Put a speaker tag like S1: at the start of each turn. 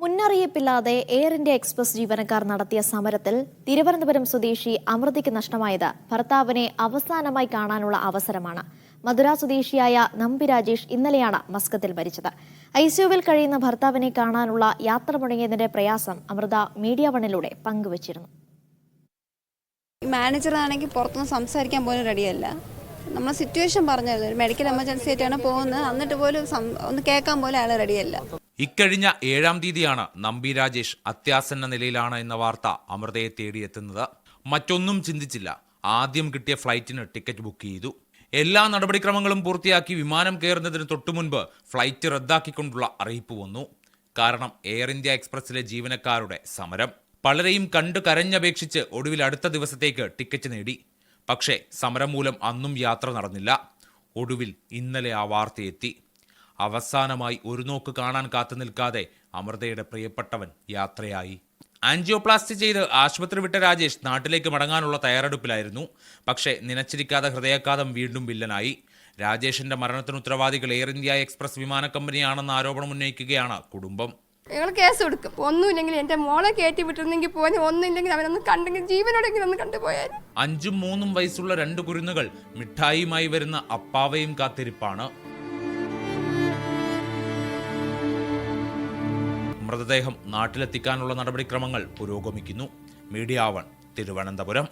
S1: മുന്നറിയിപ്പില്ലാതെ air India express ജീവനക്കാർ നടത്തിയ സമരത്തിൽ തിരുവനന്തപുരം സ്വദേശി അമൃതയ്ക്ക് നഷ്ടമായത് ഭർത്താവിനെ അവസാനമായി കാണാനുള്ള അവസരമാണ്. മധുര സ്വദേശിയായ നമ്പി രാജേഷ് ഇന്നലെയാണ് മസ്കത്തിൽ മരിച്ചത്. ഐസിയുവിൽ കഴിയുന്ന ഭർത്താവിനെ കാണാനുള്ള യാത്ര മുടങ്ങിയതിന്റെ പ്രയാസം അമൃത മീഡിയ വണ്ണിലൂടെ പങ്കുവച്ചിരുന്നു.
S2: മാനേജറാണെങ്കിൽ പുറത്തുനിന്ന് സംസാരിക്കാൻ പോലും റെഡിയല്ല. നമ്മൾ സിറ്റുവേഷൻ പറഞ്ഞല്ലോ, ഒരു മെഡിക്കൽ എമർജൻസി ആയിട്ടാണ് പോകുന്നത്, എന്നിട്ട് പോലും ഒന്ന് കേൾക്കാൻ പോലും അയാൾ റെഡിയല്ല.
S3: ഇക്കഴിഞ്ഞ 7-ാം തീയതിയാണ് നമ്പി രാജേഷ് അത്യാസന്ന നിലയിലാണ് എന്ന വാർത്ത അമൃതയെ തേടിയെത്തുന്നത്. മറ്റൊന്നും ചിന്തിച്ചില്ല. ആദ്യം കിട്ടിയ ഫ്ലൈറ്റിന് ടിക്കറ്റ് ബുക്ക് ചെയ്തു. എല്ലാ നടപടിക്രമങ്ങളും പൂർത്തിയാക്കി വിമാനം കയറുന്നതിന് തൊട്ടുമുൻപ് ഫ്ലൈറ്റ് റദ്ദാക്കിക്കൊണ്ടുള്ള അറിയിപ്പ് വന്നു. കാരണം എയർ ഇന്ത്യ എക്സ്പ്രസിലെ ജീവനക്കാരുടെ സമരം. പലരെയും കണ്ടു കരഞ്ഞപേക്ഷിച്ച് ഒടുവിൽ അടുത്ത ദിവസത്തേക്ക് ടിക്കറ്റ് നേടി. പക്ഷേ സമരം മൂലം അന്നും യാത്ര നടന്നില്ല. ഒടുവിൽ ഇന്നലെ ആ വാർത്തയെത്തി. അവസാനമായി ഒരു നോക്ക് കാണാൻ കാത്തു നിൽക്കാതെ അമൃതയുടെ പ്രിയപ്പെട്ടവൻ യാത്രയായി. ആൻജിയോപ്ലാസ്റ്റി ചെയ്ത് ആശുപത്രി വിട്ട രാജേഷ് നാട്ടിലേക്ക് മടങ്ങാനുള്ള തയ്യാറെടുപ്പിലായിരുന്നു. പക്ഷേ നനച്ചിരിക്കാതെ ഹൃദയാഘാതം വീണ്ടും വില്ലനായി. രാജേഷിന്റെ മരണത്തിന് ഉത്തരവാദികൾ എയർ ഇന്ത്യ എക്സ്പ്രസ് വിമാന കമ്പനിയാണെന്ന ആരോപണം ഉന്നയിക്കുകയാണ് കുടുംബം.
S4: ഞങ്ങൾ കേസ് കൊടുക്കും. ഒന്നുമില്ലെങ്കിൽ എൻ്റെ മോളെ കയറ്റി വിട്ടിരുന്നെങ്കിൽ പോലും, ഒന്നുമില്ലെങ്കിൽ അവനൊന്ന് കണ്ടെങ്കിൽ ജീവനോടെങ്കിലും ഒന്ന് കണ്ടുപോയാൽ.
S3: 5ഉം 3ഉം വയസ്സുള്ള 2 കുരുന്നുകൾ മിഠായിയുമായി വരുന്ന അപ്പാവയും കാത്തിരിപ്പാണ്. മൃതദേഹം നാട്ടിലെത്തിക്കാനുള്ള നടപടിക്രമങ്ങൾ പുരോഗമിക്കുന്നു. മീഡിയ 1 തിരുവനന്തപുരം.